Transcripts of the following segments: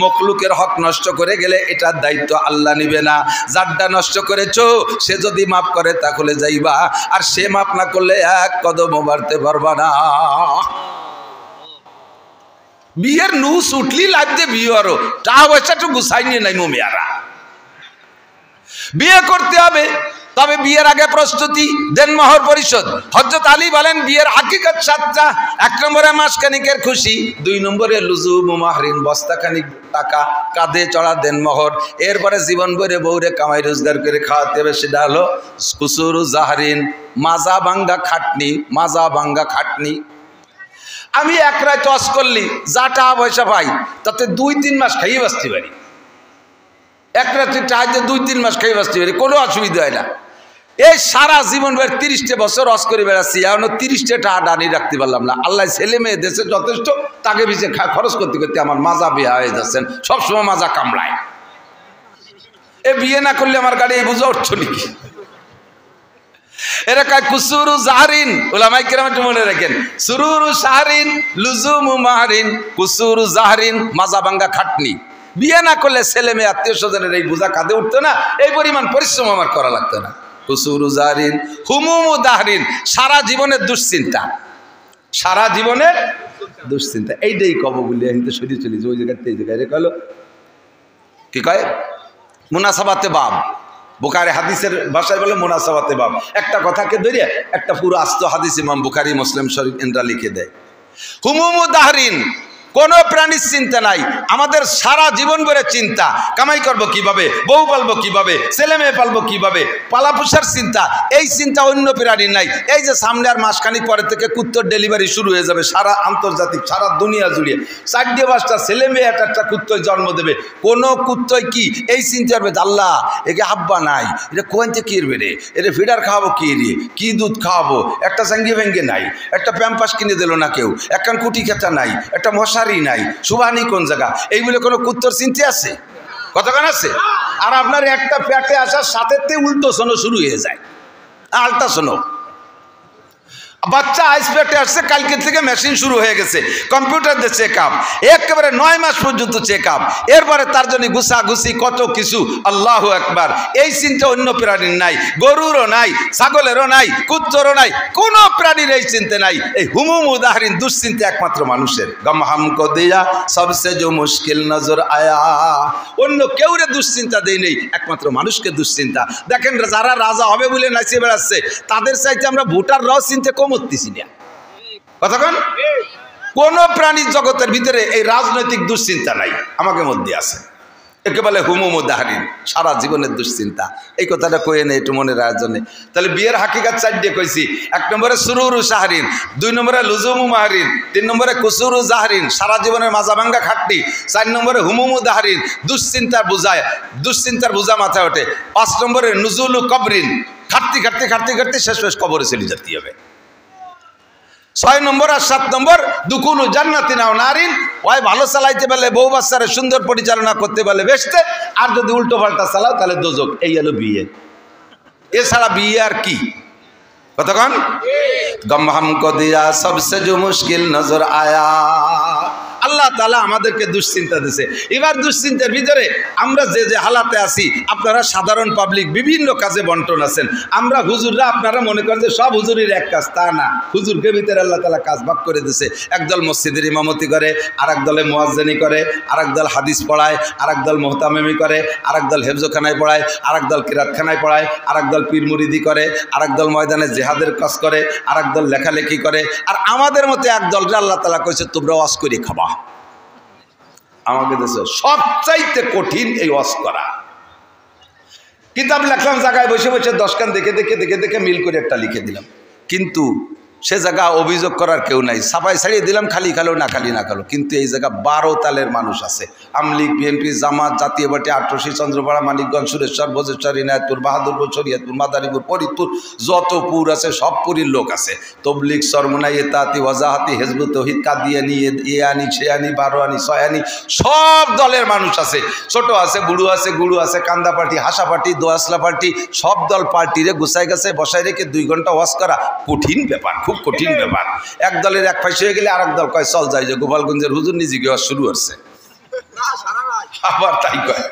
মখলুকের হক নষ্ট করে গেলে এটার দায়িত্ব আল্লাহ নিবে না। যারটা নষ্ট করেছো সে যদি মাফ করে তাহলে যাইবা, আর সে মাফ না করলে এক কদমও বাড়তে পারবা না। বিয়ের নুস উঠলি লাগতে বিয়ে আরো টাকা পয়সাটা গুছাই নিয়ে নাই মেয়ারা। বিয়ে করতে হবে, তবে বিয়ের আগে প্রস্তুতি দেন মোহর পরিশোধ। হযরত আলী বলেন বিয়ের হাকিকত 7টা। 1 নম্বরে মাসখানিকের খুশি, 2 নম্বরে লুজুম মাহরিন বস্তাখানিক টাকা কাঁধে চড়া দেন মোহর, এরপরে জীবন ভরে বউরে কামাই রোজগার করে খাওয়াতে হবে, সেটা হলো কুসুরু জাহরিন মাজা ভাঙ্গা খাটনি। মাজা ভাঙ্গা খাটনি। আমি এক রাত টস করলি যা টাকা পয়সা পাই তাতে 2-3 মাস খাইয়ে বাঁচতে পারি। এক রাত্রি টাকাতে 2-3 মাস খাইয়ে বাঁচতে পারি, কোনো অসুবিধা হয় না। এই সারা জীবন 30টা বছর রস করে বেড়াচ্ছি, এখনো 30টা টাকা ডানি রাখতে পারলাম না। আল্লাহ ছেলে মেয়ে দেশে যথেষ্ট, তাকে পিছিয়ে খরচ করতে করতে আমার মাজা বিয়া হয়ে যাচ্ছেন, সবসময় মাজা কামড়ায়। এ বিয়ে না করলে আমার গাড়ি এই বুঝে উঠছো নাকি? এরা কয় কুসুরু জাহরিন, উলামায়ে কেরাম একটু মনে রাখেন, সুরুরু শাহরিন লুজুমু মাহরিন কুসুরু জাহরিন মাজা ভাঙ্গা খাটনি। বিয়ে না করলে ছেলে মেয়ে আত্মীয় স্বজনের এই বোঝা কাঁধে উঠতো না, এই পরিমাণ পরিশ্রম আমার করা লাগতো না। কুসুরু জাহরিন হুমুমু দাহরিন, সারা জীবনের দুশ্চিন্তা। সারা জীবনের দুশ্চিন্তা এইটাই কব বলে আমি তো সরিয়ে চলেছি ওই জায়গাতে। এই জায়গায় রেখে কি কয় মুনাসাবাতে বাব, বুখারী হাদিসের ভাষায় বলে মুনাসাবাতে বাব। একটা কথাকে ধরে একটা পুরো আস্ত হাদিস ইমাম বুখারী মুসলিম শরীফ এনরা লিখে দেয়। হুমুমু দাহরিন, কোনো প্রাণীর চিন্তা নাই, আমাদের সারা জীবন ভরে চিন্তা। কামাই করবো কিভাবে, বউ পালবো কিভাবে, ছেলে মেয়ে পালবো কিভাবে, পালাপোষার চিন্তা। এই চিন্তা অন্য প্রাণীর নাই। এই যে সামনে আর মাসখানিক পরে থেকে কুত্তর ডেলিভারি শুরু হয়ে যাবে সারা আন্তর্জাতিক, সারা দুনিয়া জুড়ে 4-5টা ছেলে মেয়ে একটা কুত্তয় জন্ম দেবে। কোনো কুত্তয় কি এই চিন্তা করবে আল্লাহ একে হাব্বা নাই, এটা কোন থেকে কি রে, এটা ফিডার খাওয়াবো কি রে, কি দুধ খাওয়াবো, একটা জাঙ্গি ভেঙ্গে নাই, একটা প্যাম্পাস কিনে দিল না কেউ, একখান কুটি খেতা নাই, একটা মশারি নাই, সুবানি কোন জায়গা, এইগুলো কোনো কুত্তর চিন্তা আছে? কতক্ষণ আছে? আর আপনার একটা পেটে আসার সাথে উল্টো শোনো শুরু হয়ে যায়, আলটা শোনো। বাচ্চা আইস পেটে আসছে, কালকে থেকে মেশিন শুরু হয়ে গেছে, কম্পিউটার দিয়ে চেক আপ, একেবারে 9 মাস পর্যন্ত চেক আপ, এরপরে তার জন্য ঘুষাঘুষি কত কিছু। আল্লাহু আকবার। এই চিন্তা অন্য প্রাণীর নাই, গরুরও নাই, ছাগলেরও নাই, কুত্তরও নাই, কোনো প্রাণীর এই চিন্তা নাই। এই হুমুম উদাহরণ দুশ্চিন্তা একমাত্র মানুষের। গম হামকো দিয়া সবসে যে মুশকিল নজর আয়া, অন্য কেউরে দুশ্চিন্তা দেই নেই, একমাত্র মানুষকে দুশ্চিন্তা। দেখেন যারা রাজা হবে বলে নাচিয়ে বেড়াচ্ছে, তাদের চাইতে আমরা ভোটাররাও চিন্তা কম হচ্ছি না। কতক্ষণ? কোন প্রাণীর জগতের ভিতরে এই রাজনৈতিক দুশ্চিন্তা নাই, আমাকে মধ্যে আছে। একে বলে হুমুম দাহরিন, সারা জীবনের দুশ্চিন্তা। এই কথাটা কয়ে নেই একটু মনে রাখার জন্য। তাহলে বিয়ের হাকিকাত 4টে কইছি। 1 নম্বরে সুরুরু শাহরিন, 2 নম্বরে লুজুমু মাহরিন, 3 নম্বরে কুসুরু জাহরিন সারা জীবনের মাজা ভাঙ্গা খাটনি, 4 নম্বরে হুমুমু দাহরিন দুশ্চিন্তার বোঝায়, দুশ্চিন্তার বোঝা মাথায় ওঠে, 5 নম্বরে নুজুলু কবরিন খাটতে খাটতে খাটতে খাটতে শেষ কবরে চলে যেতে হবে। 6 নম্বর আর 7 নম্বর দুকুলু জান্নাতি নাও নারিন, ওই ভালো চালাইতে পারলে বউ বাচ্চারে সুন্দর পরিচালনা করতে পারলে বেশতে, আর যদি উল্টো পাল্টা চালাও তাহলে দোজক। এই হলো বিয়ে। এছাড়া বিয়ে আর কি? কতক্ষণ? গম হামকো দিয়া সবসে যে মুশকিল নজর আয়া। আল্লাহ তাআলা আমাদেরকে দুশ্চিন্তা দিয়েছে। এবার দুশ্চিন্তার ভিতরে আমরা যে যে হালাতে আছি, আপনারা সাধারণ পাবলিক বিভিন্ন কাজে বন্টন আছেন। আমরা হুজুররা আপনারা মনে করেন যে সব হুজুরের এক কাজ, তা না। হুজুরকে ভিতরে আল্লাহ তাআলা কাজ ভাগ করে দিয়েছে। একদল মসজিদের ইমামতি করে, আরেক দলে মুয়াজ্জিনি করে, আরেক দল হাদিস পড়ায়, আরেক দল মুহতামিমি করে, আরেক দল হেফজখানায় পড়ায়, আরেক দল কিরাতখানায় পড়ায়, আরেক দল পীর মুরিদি করে, আরেক দল ময়দানে জিহাদের কাজ করে, আরেক দল লেখালেখি করে। আর আমাদের মতো এক দলটা আল্লাহ তাআলা কইছে তোমরা ওয়াজ করে খাবা। আমাকে দেশে সবচাইতে কঠিন এই ওয়াজ করা। কিতাব লেখলাম জায়গায় বসে বসে 10 খান দেখে দেখে দেখে দেখে মিল করে একটা লিখে দিলাম, কিন্তু সে জায়গা অভিযোগ করার কেউ নাই। সাফাই ছাড়িয়ে দিলাম, খালি খালো না খালি না খালো। কিন্তু এই জায়গা 12 তালের মানুষ আছে। আমলিগ, বিএনপি, জামাত, জাতীয় পার্টি, আটরশি, চন্দ্রপাড়া, মানিকগঞ্জ, সুরেশ্বর, বজেশ্বর, ইনায়তপুর, বাহাদুরপুর, শরীয়তপুর, মাদারীপুর, ফরিদপুর, যত পুর আছে সব পুরীর লোক আছে। তবলিগ, সরমুনাই, এতাতি, ওয়াজাহাতি, হেজবুত তৌহিদ, কাদিয়ানি, ইয়ানি, শেয়ানি, বারোয়ানি, ছয়ানি, সব দলের মানুষ আছে। ছোট আছে, বুড়ো আছে, গুড়ু আছে, কান্দা পার্টি, হাসা পার্টি, দোয়াসলা পার্টি, সব দল পার্টিরে গুছাই গেছে বসাই রেখে 2 ঘন্টা ওয়াজ করা কঠিন ব্যাপার, খুব কঠিন ব্যাপার। এক দলের এক ফাইস হয়ে গেলে আরেক দল কয় চল যাই যে গোপালগঞ্জের হুজুর নিজে গিয়ে শুরু হচ্ছে। আবার তাই কয়।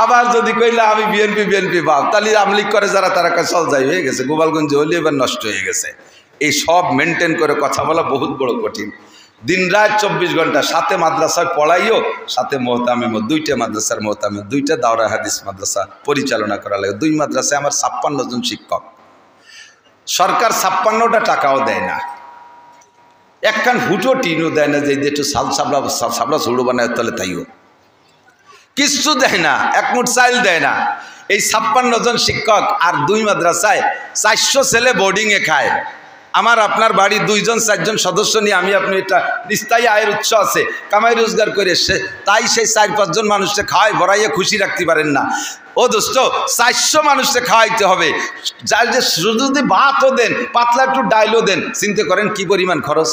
আবার যদি কইলে আমি বিএনপি ভাব, তাহলে আমলিক করে যারা তারা চল যাই হয়ে গেছে, গোপালগঞ্জে হলে এবার নষ্ট হয়ে গেছে। এই সব মেনটেন করে কথা বলা বহুত বড় কঠিন। দিন রাত 24 ঘন্টা, সাথে মাদ্রাসায় পড়াইও, সাথে মোহতামিম, 2টে মাদ্রাসার মোহতামিম, 2টে দাওরা হাদিস মাদ্রাসা পরিচালনা করা লাগে। 2 মাদ্রাসায় আমার 56 জন শিক্ষক। সরকার 56টা টাকাও দেয় না, একখান হুটো টিনও দেয় না যে একটু সাবলা ঝুড়ো বানায় তলে তাইও কিচ্ছু দেয় না, এক মুঠ চাইল দেয় না। এই 56 জন শিক্ষক আর 2 মাদ্রাসায় 400 ছেলে বোর্ডিংয়ে খায়। আমার আপনার বাড়ি 2 জন 4 জন সদস্য নিয়ে আমি আপনি এটা স্থায়ী আয়ের উৎস আছে, কামাই রোজগার করে তাই সেই 4-5 জন মানুষকে খাওয়াই ভরাইয়ে খুশি রাখতে পারেন না। ও দোস্ত, 400 মানুষকে খাওয়াইতে হবে, যার যে যদি ভাতও দেন, পাতলা একটু ডাইলও দেন, চিন্তা করেন কি পরিমাণ খরচ।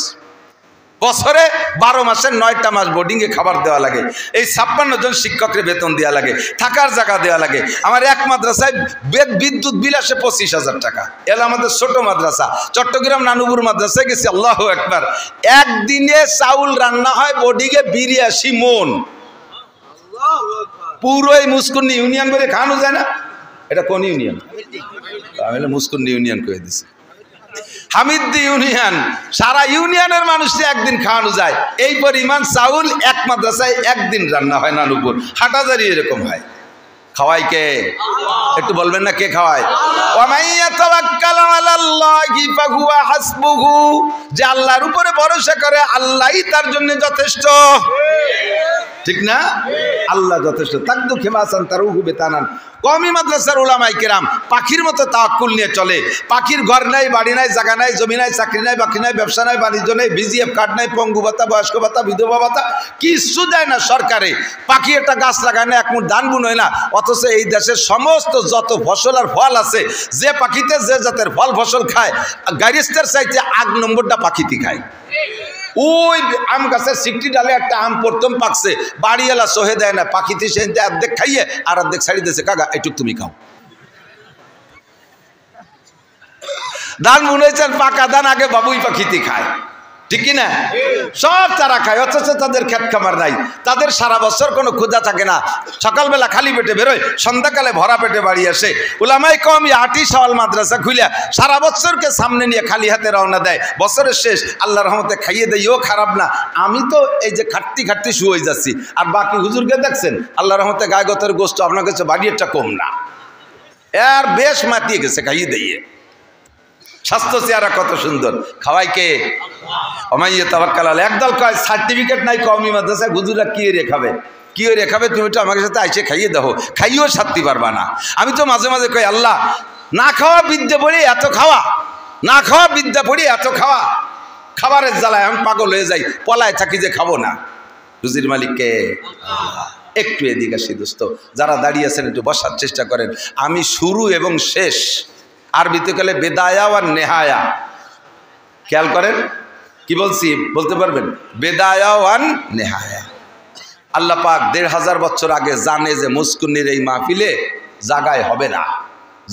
বছরে 12 মাসের 9টা মাস বোর্ডিংয়ে খাবার দেওয়া লাগে। এই 56 জন শিক্ষকের বেতন দেওয়া লাগে, থাকার জায়গা দেওয়া লাগে। আমার এক মাদ্রাসায় বিদ্যুৎ বিল আসে 25,000 টাকা। এলা আমাদের ছোট মাদ্রাসা। চট্টগ্রাম নানুপুর মাদ্রাসায় গেছি, আল্লাহু আকবার, একদিনে চাউল রান্না হয় বোর্ডিংয়ে 82 মন। পুরো এই মুস্কুন্নি ইউনিয়ন করে খাওয়ানো যায় না। এটা কোন ইউনিয়ন? তাহলে মুস্কুন্নি ইউনিয়ন করে দিছি। হামিদ্দি ইউনিয়ন, সারা ইউনিয়নের মানুষকে একদিন খাওয়ানো যায়। এই পরিমাণ চাউল এক মাদ্রাসায় একদিন রান্না হয়। নানুপুর, হাটাজারি এরকম হয়। খাওয়াই কে? একটু বলবেন না কে খাওয়ায়? যে আল্লাহর উপরে ভরসা করে আল্লাহই তার জন্য যথেষ্ট, ঠিক না? আল্লাহ যথেষ্ট। তাকদু খেমাসান তারুহু বেতানান। কওমি মাদ্রাসার উলামায়ে কেরাম পাখির মতো তাওয়াক্কুল নিয়ে চলে। পাখির ঘর নাই, বাড়ি নাই, জায়গা নাই, জমি নাই, চাকরি নাই, বাকি নাই, ব্যবসা নাই, বাণিজ্য নাই, বিজিএফ কার্ড নাই, পঙ্গু ভাতা, বয়স্ক ভাতা, বিধবা ভাতা কিছু দেয় না সরকারে। পাখি একটা গাছ লাগায় না, এক মুঠ ধান বুনোয় না। অথচ এই দেশের সমস্ত যত ফসল আর ফল আছে, যে পাখিতে যে জাতের ফল ফসল খায়, গারিস্তের চাইতে 8 নম্বরটা পাখিতে খায়। ওই আম গাছের 60 ডালে একটা আম প্রথম পাকছে, বাড়িওয়ালা সহে দেয় না, পাখিতে সে অর্ধেক খাইয়ে আর অর্ধেক ছাড়ি দিয়েছে, কাকা এটুক তুমি খাও। ধান বুনেছেন, পাকা ধান আগে বাবুই পাখিতে খায়, ঠিক কিনা? সব তারা খায়, অথচ তাদের ক্ষেত খামার নাই। তাদের সারা বছর কোনো ক্ষুধা থাকে না। সকালবেলা খালি পেটে বেরোয়, সন্ধ্যাকালে ভরা পেটে বাড়ি আসে। উলামায়ে কেরাম 8টি সওয়াল মাদ্রাসা খুলে সারা বছরকে সামনে নিয়ে খালি হাতে রওনা দেয়। বছরের শেষ আল্লাহর রহমতে খাইয়ে দেয়, ও খারাপ না। আমি তো এই যে খাটতে শুয়ে যাচ্ছি, আর বাকি হুজুরকে দেখছেন আল্লাহর রহমতে গায়ে গতর গোস্ত আপনার কাছে বাড়িটা কম না, এর বেশ মাতিয়ে গেছে খাইয়ে দিয়ে। স্বাস্থ্য চেহারা কত সুন্দর, খাওয়াই কে? ওমাইয়া তাওয়াক্কাল আলাইহি। একদল কয় সার্টিফিকেট নাই কওমি মাদ্রাসায়, হুজুররা কি রেখাবে, কি রেখাবে? তুমি তো আমার সাথে আইসে খাইয়ে দাও, খাইয়েও শান্তি পারবা না। আমি তো মাঝে মাঝে কই, আল্লাহ না খাওয়া বিদ্যা পড়ি এত খাওয়া, না খাওয়া বিদ্যা পড়ি এত খাওয়া, খাবারের জ্বালায় আমি পাগল হয়ে যাই, পলায় থাকি যে খাবো না। রুজির মালিককে একটু এদিকে আসি দোস্ত, যারা দাঁড়িয়ে আছেন একটু বসার চেষ্টা করেন। আমি শুরু এবং শেষ, আরবিতে গেলে বেদায়া আর নেহায়া, খেয়াল করেন কি বলছি, বলতে পারবেন? বেদায়া আর নেহায়া। আল্লাহ পাক 1500 বছর আগে জানে যে মুস্কুন্নির এই মাহফিলে জায়গায় হবে না,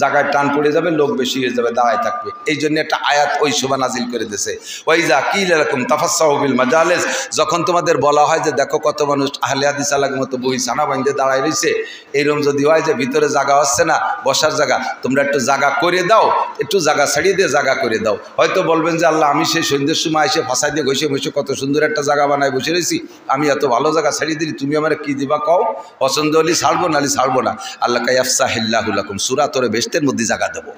জায়গায় টান পড়ে যাবে, লোক বেশি হয়ে যাবে, দাঁড়ায় থাকবে। এই জন্য একটা আয়াত ওই শোভা নাজিল করে দিয়েছে, ওয়াইজা কিলা লাকুম তাফাসসাহু বিল মাজালিস। যখন তোমাদের বলা হয় যে দেখো কত মানুষ আহলে হাদিস আলাগের মতো বই ছানা বাঁধে দাঁড়ায় রয়েছে, এইরকম যদি হয় যে ভিতরে জায়গা হচ্ছে না, বসার জায়গা, তোমরা একটু জায়গা করে দাও, একটু জায়গা ছাড়িয়ে দিয়ে জায়গা করে দাও। হয়তো বলবেন যে আল্লাহ আমি সেই সন্ধ্যের সময় এসে ফাঁসাই দিয়ে ঘষে বসে কত সুন্দর একটা জায়গা বানায় বসে রয়েছি, আমি এত ভালো জায়গা ছাড়িয়ে দিলি, তুমি আমার কি দিবা কও? পছন্দ হলে ছাড়বো, নাহলে ছাড়বো না। আল্লাহ ইয়াফসাহিল্লাহু লাকুম, সূরা তোরে বেহেশতের মধ্যে জায়গা দেবো।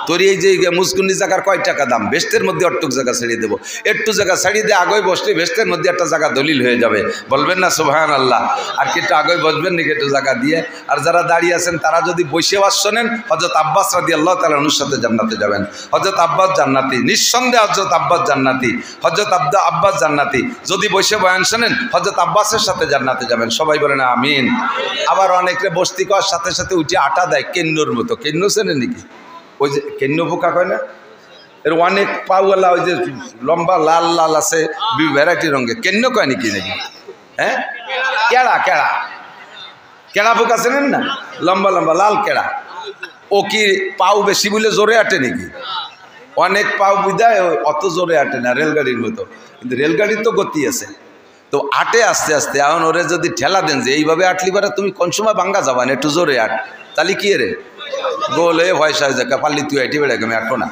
তোর এই যে মুস্কুন্নি জায়গার কয় টাকা দাম, বেহেশতের মধ্যে অট্টুক জায়গা ছাড়িয়ে দেবো। একটু জায়গা ছাড়িয়ে দিয়ে আগে বসলে বেহেশতের মধ্যে একটা জায়গা দলিল হয়ে যাবে। বলবেন না সুবহানাল্লাহ? আর কি একটু আগে বসবেন নাকি একটু জায়গা দিয়ে? আর যারা দাঁড়িয়ে আছেন তারা যদি বসে ওয়াজ শোনেন, হযরত আব্বাস রাদিয়াল্লাহু তাআলা আনহুর সাথে জান্নাতে যাবেন। হযরত আব্বাস জান্নাতি, নিঃসন্দেহে হযরত আব্বাস জান্নাতি, হযরত আব্বাস জান্নাতি। যদি বসে বয়ান শোনেন, হযরত আব্বাসের সাথে জান্নাতে যাবেন। সবাই বলেন আমিন। আবার অনেকে বস্তি করার সাথে সাথে উঠে আটা দেয় কেন্নর মতো। কেন্ন চেনেন নাকি? ওই যে কেন্ন পোকা কয় না, এর অনেক পাওয়ালা, ওই যে লম্বা লাল লাল আছে ভ্যারাইটি রঙের, কেন্ন কয় নাকি নাকি? হ্যাঁ, কেড়া কেড়া কেড়া পোকা চেনেন না? লম্বা লম্বা লাল কেড়া। ও কি পাও বেশি বলে জোরে আটে নাকি? অনেক পাও বিদায় অত জোরে আটে না, রেলগাড়ির মতো। কিন্তু রেলগাড়ির তো গতি আছে, তো আটে আস্তে আস্তে, এখন ওরে যদি ঠেলা দেন যে এইভাবে আটলি পারে তুমি কোন সময় ভাঙ্গা যাবা না, একটু জোরে আট, তাহলে কি রে গোল হয়ে ভয় সাজ দেখা পারলি তুই আইটি বেড়ে আমি আটবো না।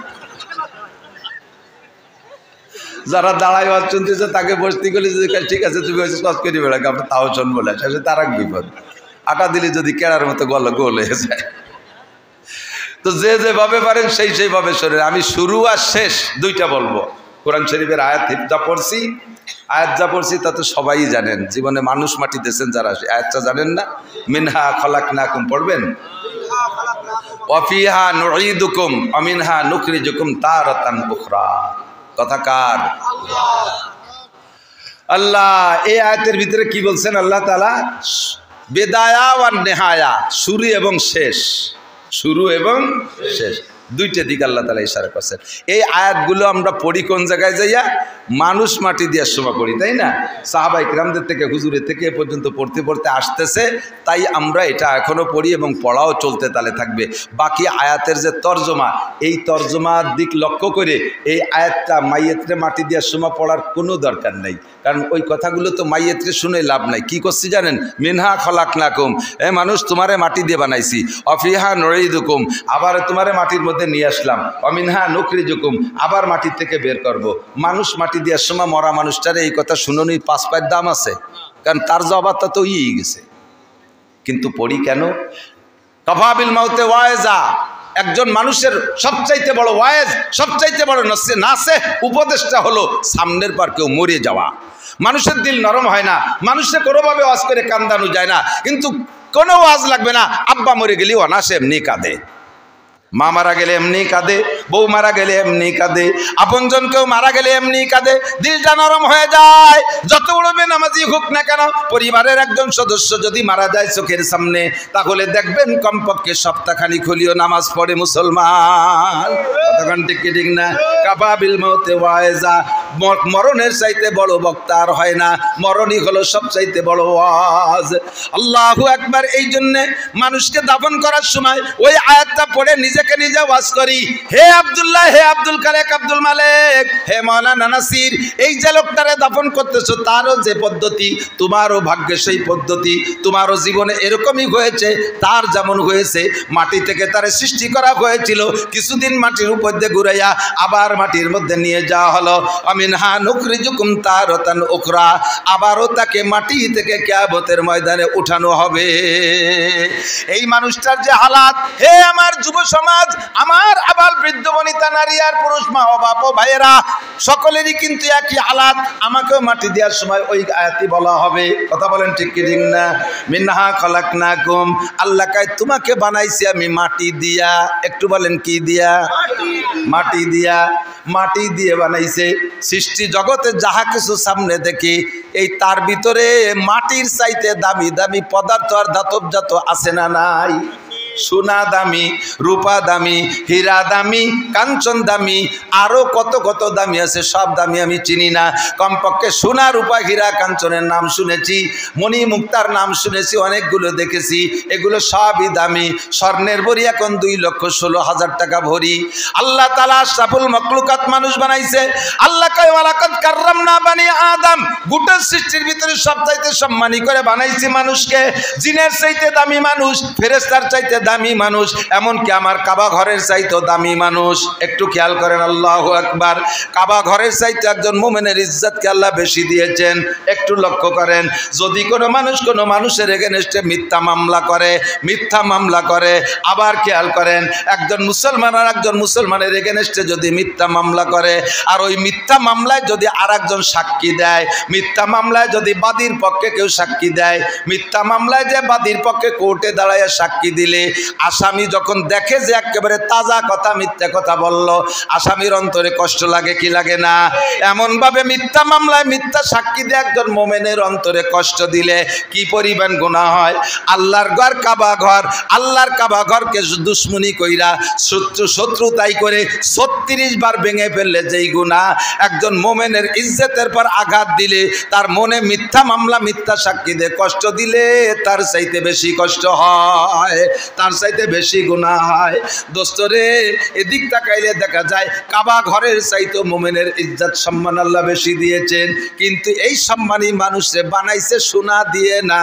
যারা দাঁড়াই বাদ শুনতেছে তাকে বসতে গেলে যদি ঠিক আছে তুমি হয়েছে সস করে বেড়াকে আপনার তাও শোন বলে আসে, তার এক বিপদ। আটা দিলে যদি কেড়ার মতো গোল হয়ে যায়। তো যে যেভাবে পারেন সেইভাবে শরীর। আমি শুরু আর শেষ দুইটা বলবো। কোরআন শরীফের আয়াত যা পড়ছি তা তো সবাই জানেন, জীবনে মানুষ মাটি দিয়েছেন যারা, আয়াতটা জানেন না? মিনহা খলাকনাকুম পড়বেন, ওয়াফিহা নুঈদুকুম ওয়া মিনহা নুখরিজুকুম তারাতান উখরা। কথাকার আল্লাহ এই আয়াতের ভিতরে কি বলছেন আল্লাহ তাআলা? বেদায়া ওয়ান নেহায়া, শুরু এবং শেষ, শুরু এবং শেষ দুইটা দিক আল্লাহ তাআলা ইশারা করছেন। এই আয়াতগুলো আমরা পড়ি কোন জায়গায় যাইয়া? মানুষ মাটি দেওয়ার সময় পড়ি, তাই না? সাহাবায়ে কিরামদের থেকে হুজুরের থেকে এ পর্যন্ত পড়তে পড়তে আসতেছে, তাই আমরা এটা এখনও পড়ি এবং পড়াও চলতে তালে থাকবে। বাকি আয়াতের যে তর্জমা, এই তর্জমার দিক লক্ষ্য করে এই আয়াতটা মাইয়েতরে মাটি দেওয়ার সময় পড়ার কোনো দরকার নেই, কারণ ওই কথাগুলো তো মাইয়েতরে শুনে লাভ নাই। কি করছি জানেন? মিনহা খলাকনাকুম, এ মানুষ তোমারে মাটি দিয়ে বানাইছি, অফিহা নুঈদুকুম, আবার তোমারে মাটির মধ্যে নিয়ে আসলাম, অমিনহা নুখরিজুকুম, আবার মাটির থেকে বের করব। মানুষ মাটি দেওয়ার সময় মরা মানুষটারে এই কথা শুনুনি 5 পায়ের দাম আছে, কারণ তার জবাবটা তো ইয়ে গেছে। কিন্তু পড়ি কেন? কাফাবিল মাউতে ওয়াইজা, একজন মানুষের সবচাইতে বড় ওয়াইজ, সবচাইতে বড় নাসে উপদেশটা হলো সামনের পর কেউ মরে যাওয়া। মানুষের দিল নরম হয় না, মানুষে কোনোভাবে ওয়াজ করে কান্দানো যায় না, কিন্তু কোনো ওয়াজ লাগবে না। আব্বা মরে গেলেও অনাসে এমনি কাঁদে, মা মারা গেলে এমনি কাঁদে, বউ মারা গেলে এমনি কাঁদে, আপনজন কেউ মারা গেলে এমনি কাঁদে, দিলটা নরম হয়ে যায়। যত বড় বেনামাজি হোক না কেন, পরিবারের একজন সদস্য যদি মারা যায় চোখের সামনে, তাহলে দেখবেন কমপক্ষে সপ্তাহখানিক হলেও নামাজ পড়ে মুসলমান। কতক্ষণ ঠিক না? কাফাবিল মাউতে ওয়াইজা, মরণের চাইতে বড় বক্তা আর হয় না, মরণই হলো সবচাইতে বড় ওয়াজ। আল্লাহু আকবার। এই জন্য মানুষকে দাফন করার সময় ওই আয়াতটা পড়ে নিজেকে নিজে ওয়াজ করি, হে আব্দুল্লাহ, হে আব্দুল খালেক, আব্দুল মালেক, হে মাওলানা নাসির, এই যে লোকটারে দাফন করতেছো তারও যে পদ্ধতি, তোমারও ভাগ্যে সেই পদ্ধতি, তোমারও জীবনে এরকমই হয়েছে, তার যেমন হয়েছে। মাটি থেকে তারে সৃষ্টি করা হয়েছিল, কিছুদিন মাটির উপর দিয়ে ঘুরাইয়া আবার মাটির মধ্যে নিয়ে যাওয়া হলো, মিনহা নুখরিজুকুম তারাতান উখরা, আবারও তাকে মাটি থেকে কিয়ামতের ময়দানে উঠানো হবে। এই মানুষটার যে হালাত, হে আমার যুব সমাজ, আমার আবাল বৃদ্ধ বনিতা, নারী আর পুরুষ, মা ও বাপ ও ভাইয়েরা, সকলেরই কিন্তু একই হালাত। আমাকেও মাটি দেওয়ার সময় ওই আয়াতই বলা হবে। কথা বলেন ঠিক কি ঠিক না? মিনহা খলাকনাকুম, আল্লাহ কয় তোমাকে বানাইছি আমি মাটি দিয়া। একটু বলেন কি দিয়া? মাটি দিয়া। মাটি দিয়ে বানাইছে। সৃষ্টি জগতে যাহা কিছু সামনে দেখি, এই তার ভিতরে মাটির চাইতে দামি দামি পদার্থ আর ধাতব জাত আছে না নাই? সোনা দামি, রূপা দামি, হীরা দামি, কাঞ্চন দামি, আরো কত কত দামি আছে, সব দামি আমি চিনি না। কমপক্ষে সোনা, রূপা, হীরা, কাঞ্চনের নাম শুনেছি, মণি মুক্তার নাম শুনেছি, অনেকগুলো দেখেছি, এগুলো সবই দামি। স্বর্ণের ভরি এখন 2,16,000 টাকা ভরি। আল্লাহ তাআলা আশরাফুল মাখলুকাত মানুষ বানাইছে। আল্লাহ কয় ওয়ালাকাদ কাররামনা বানি আদম, গোটা সৃষ্টির ভিতরে সবচাইতে সম্মানী করে বানাইছি মানুষকে। জিনের চাইতে দামি মানুষ, ফেরেশতার চাইতে দামি মানুষ, এমনকি আমার কাবা ঘরের চাইতে দামি মানুষ। একটু খেয়াল করেন, আল্লাহু আকবার। কাবা ঘরের চাইতে একজন মুমিনের ইজ্জতকে আল্লাহ বেশি দিয়েছেন। একটু লক্ষ্য করেন, যদি কোনো মানুষ কোনো মানুষের এগেনস্টে মিথ্যা মামলা করে, আবার খেয়াল করেন, একজন মুসলমান আর একজন মুসলমানের এগেনস্টে যদি মিথ্যা মামলা করে, আর ওই মিথ্যা মামলায় যদি আর একজন সাক্ষী দেয়, মিথ্যা মামলায় যদি বাদীর পক্ষে কেউ সাক্ষী দেয়, মিথ্যা মামলায় যে বাদীর পক্ষে কোর্টে দাঁড়ায় সাক্ষী দিলে আসামি যখন দেখে যে একেবারে তাজা কথা, মিথ্যা কথা বলল, আসামির অন্তরে কষ্ট লাগে কি লাগে না? এমনভাবে মিথ্যা মামলায় মিথ্যা সাক্ষী দিয়ে একজন মোমেনের অন্তরে কষ্ট দিলে কি পরিমাণ গুনাহ হয়। আল্লাহর ঘর কাবা ঘর, আল্লাহর কাবা ঘরকে দুশ্মনী কইরা শত্রুতাই করে 36 বার ভেঙে ফেললে যেই গুনাহ, একজন মোমেনের ইজ্জতের পর আঘাত দিলে, তার মনে মিথ্যা মামলা মিথ্যা সাক্ষী দিয়ে কষ্ট দিলে তার চাইতে বেশি কষ্ট হয়। তার চাইতে বেশি গুনাহ হয়। দোস্তরে এদিক তাকাইলে দেখা যায় কাবা ঘরের চাইতে মুমিনের ইজ্জত সম্মান আল্লাহ বেশি দিয়েছেন, কিন্তু এই সম্মানী মানুষে বানাইছে সোনা দিয়ে না,